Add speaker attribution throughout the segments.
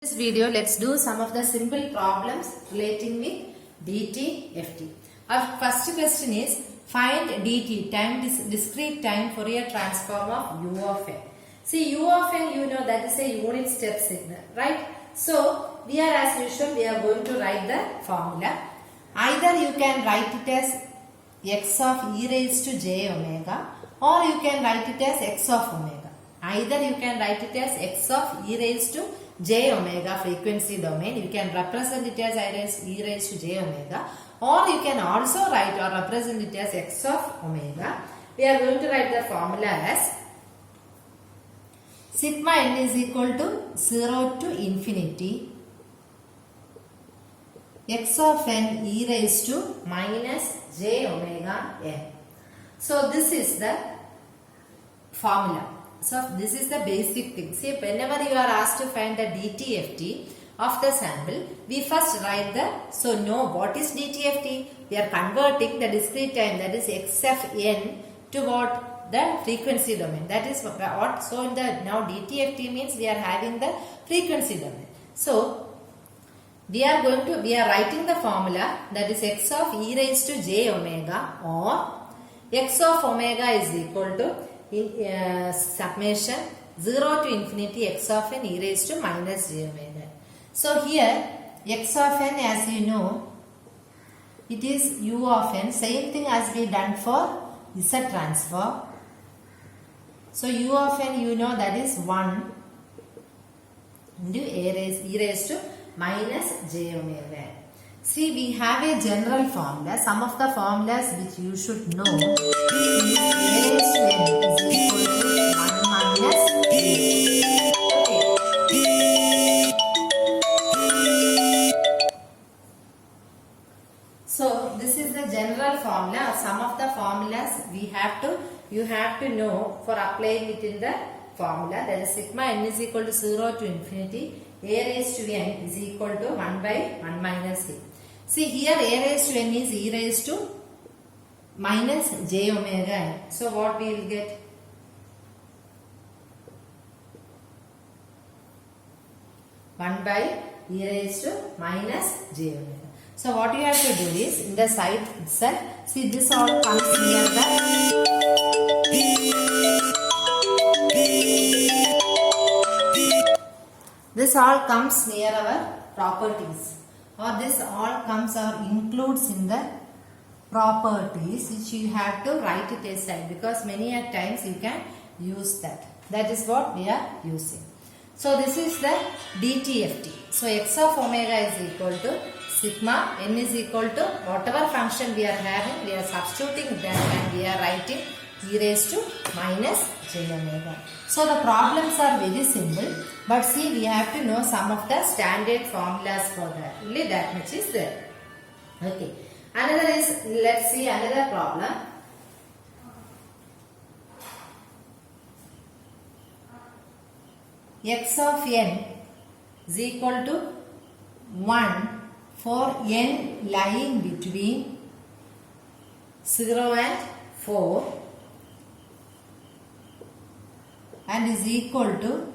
Speaker 1: In this video, let's do some of the simple problems relating with dt ft. Our first question is find dt time discrete time Fourier transform of u of n. See, u of n, you know that is a unit step signal, right? So we are, as usual, we are going to write the formula. Either you can write it as x of e raised to j omega, or you can write it as x of omega. Either you can write it as x of e raised to j omega frequency domain. You can represent it as e raised to j omega, or you can also write or represent it as x of omega. We are going to write the formula as sigma n is equal to 0 to infinity x of n e raised to minus j omega n. So this is the formula. So this is the basic thing. See, whenever you are asked to find the dtft of the sample, we first write the, so know what is dtft? We are converting the discrete time, that is x of n, to what? The frequency domain. That is what, so in the, now dtft means we are having the frequency domain. So we are writing the formula, that is x of e raised to j omega, or x of omega is equal to summation 0 to infinity x of n e raised to minus j omega. So here x of n, as you know, it is u of n, same thing as we done for z transform. So u of n, you know, that is 1 into e raised to minus j omega. See, we have a general formula. Some of the formulas which you should know is a raised to n is equal to 1 minus a. So this is the general formula. Some of the formulas you have to know for applying it in the formula. That is sigma n is equal to 0 to infinity a raised to n is equal to 1 by 1 minus a. See, here a raised to n is e raised to minus j omega n. So what we will get? One by e raised to minus j omega. So what you have to do is, in the side itself, see, this all comes near this all comes near our properties, or this all comes or includes in the properties which you have to write it aside, because many a times you can use that. That is what we are using. So this is the dtft. So x of omega is equal to sigma n is equal to whatever function we are having, we are substituting that and we are writing e raised to minus j omega. So the problems are very simple, but see, we have to know some of the standard formulas for that. Only that much is there. Okay. Another is, let's see another problem. X of n is equal to 1 for n lying between 0 and 4 and is equal to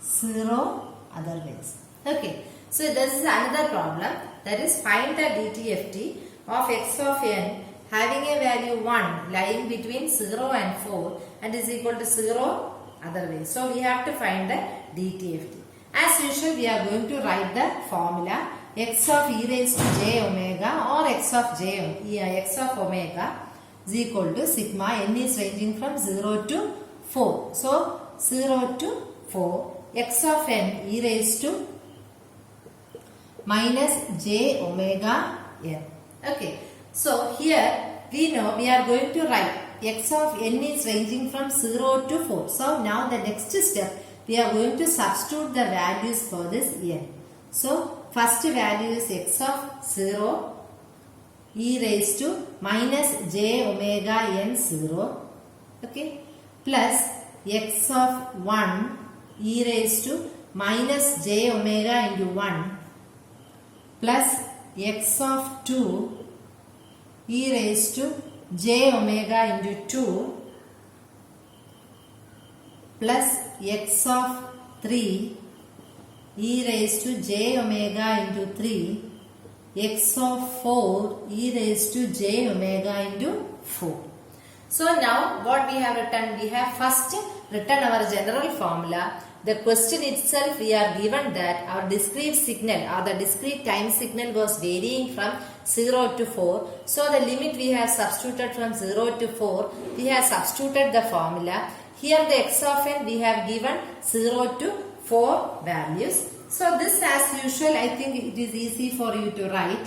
Speaker 1: 0 otherwise. Okay. So this is another problem, that is find the dtft of x of n having a value 1 lying between 0 and 4 and is equal to 0 otherwise. So we have to find the dtft. As usual, we are going to write the formula x of e raised to j omega or x of omega is equal to sigma n is ranging from 0 to 4. So 0 to 4 x of n e raised to minus j omega n. Okay. So here we know we are going to write x of n is ranging from 0 to 4. So now the next step, we are going to substitute the values for this n. So first value is x of 0 e raised to minus j omega n 0, okay, plus x of 1 e raised to minus j omega into 1 plus x of 2 e raised to j omega into 2 plus x of 3 e raised to j omega into 3 x of 4 e raised to j omega into 4. So now what we have written? We have first written our general formula. The question itself we are given that our discrete signal or the discrete time signal was varying from 0 to 4. So the limit we have substituted from 0 to 4. We have substituted the formula. Here the x of n we have given 0 to 4 values. So this as usual I think it is easy for you to write.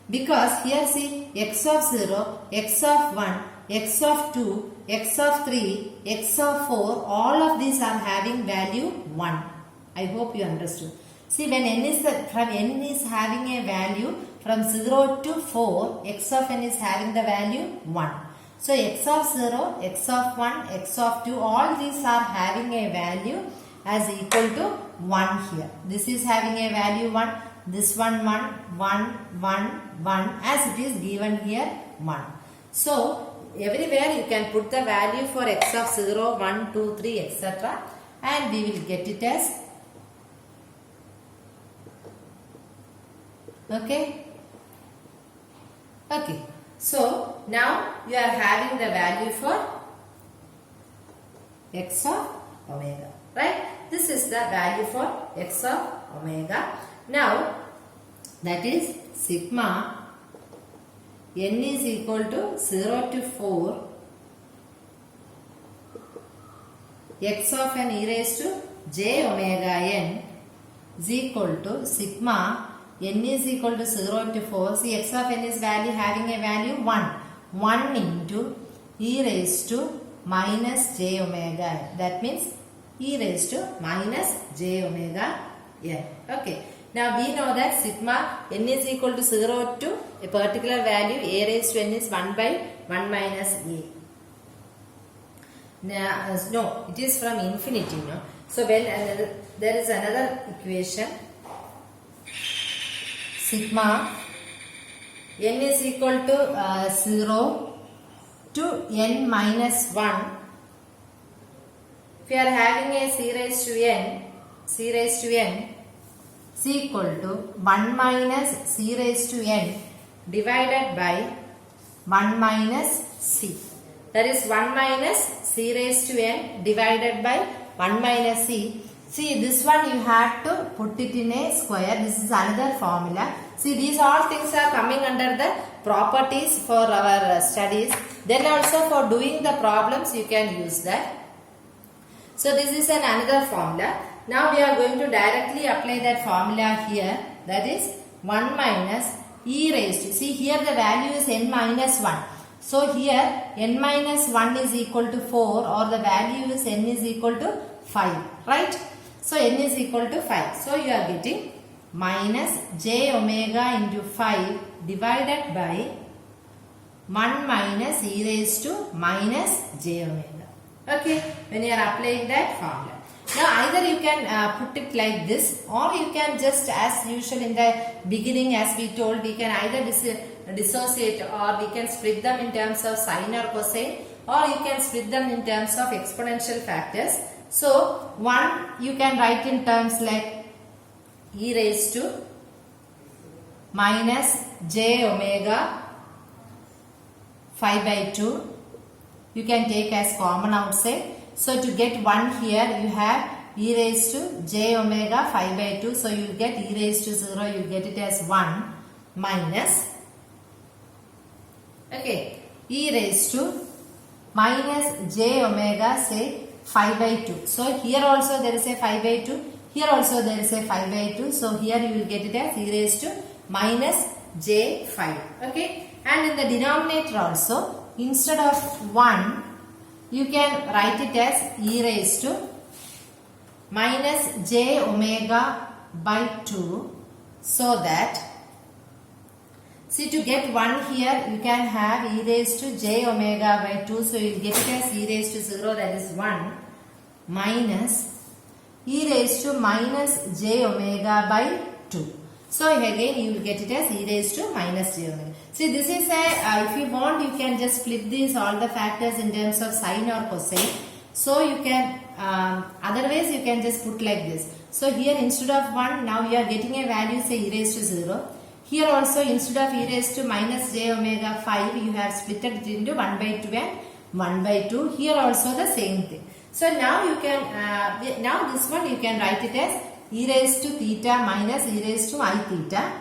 Speaker 1: Because here see x of 0, x of 1, x of 2, x of 3, x of 4 all of these are having value 1. I hope you understood. See when n is having a value from 0 to 4 x of n is having the value 1. So x of 0, x of 1, x of 2 all these are having a value as equal to 1 here. This is having a value 1. This one 1, 1, 1, 1 as it is given here 1. So everywhere you can put the value for x of 0, 1, 2, 3 etc. and we will get it as okay. Okay. So now you are having the value for x of omega. Right? This is the value for x of omega. Now that is sigma n is equal to 0 to 4 x of n e raised to j omega n is equal to sigma n is equal to 0 to 4. See x of n is having a value 1. 1 into e raised to minus j omega n. That means e raised to minus j omega n. Okay. Now we know that sigma n is equal to 0 to a particular value a raised to n is 1 by 1 minus a. Now, no, it is from infinity. No? So when there is another equation, sigma n is equal to 0 to n minus 1. If you are having a c raised to n is equal to 1 minus c raised to n divided by 1 minus c. That is 1 minus c raised to n divided by 1 minus c. See this one you have to put it in a square. This is another formula. See these all things are coming under the properties for our studies. Then also for doing the problems you can use that. So this is another formula. Now we are going to directly apply that formula here. That is 1 minus e raised to. See here the value is n minus 1. So here n minus 1 is equal to 4 or the value is n is equal to 5. Right? So n is equal to 5. So you are getting minus j omega into 5 divided by 1 minus e raised to minus j omega. Okay, when you are applying that formula. Now either you can put it like this or you can just as usual in the beginning as we told we can either dissociate or we can split them in terms of sine or cosine or you can split them in terms of exponential factors. So one you can write in terms like e raised to minus j omega 5 by 2. You can take as common outside. So to get 1 here you have e raised to j omega 5 by 2. So you will get e raised to 0. You get it as 1 minus okay e raised to minus j omega say 5 by 2. So here also there is a 5 by 2. Here also there is a 5 by 2. So here you will get it as e raised to minus j 5. Okay. And in the denominator also instead of 1 you can write it as e raised to minus j omega by 2 so that see to get 1 here you can have e raised to j omega by 2. So you will get it as e raised to 0 that is 1 minus e raised to minus j omega by 2. So again you will get it as e raised to minus j omega. See this is a if you want you can just flip these all the factors in terms of sine or cosine. So you can otherwise you can just put like this. So here instead of 1, now you are getting a value say e raised to 0. Here also instead of e raised to minus j omega 5, you have split it into 1 by 2 and 1 by 2. Here also the same thing. So now you can, now this one you can write it as e raised to theta minus e raised to I theta.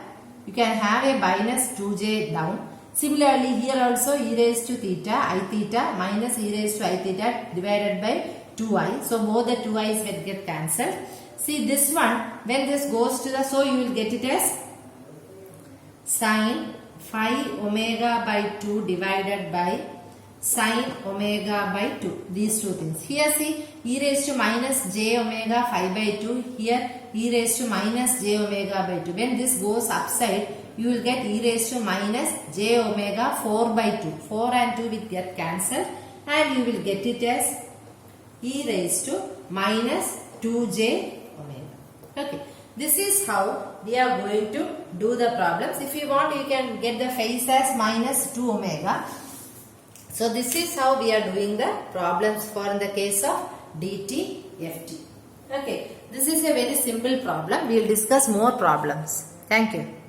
Speaker 1: You can have a minus 2j down. Similarly here also e raised to theta I theta minus e raised to I theta divided by 2i. So both the 2i's will get cancelled. See this one, when this goes to the, so you will get it as sin phi omega by 2 divided by sin omega by 2. These two things. Here see e raised to minus j omega 5 by 2. Here e raised to minus j omega by 2. When this goes upside, you will get e raised to minus j omega 4 by 2. 4 and 2 will get cancelled and you will get it as e raised to minus 2j omega. Okay. This is how we are going to do the problems. If you want, you can get the phase as minus 2 omega. So this is how we are doing the problems for in the case of dt ft. Okay. This is a very simple problem. We will discuss more problems. Thank you.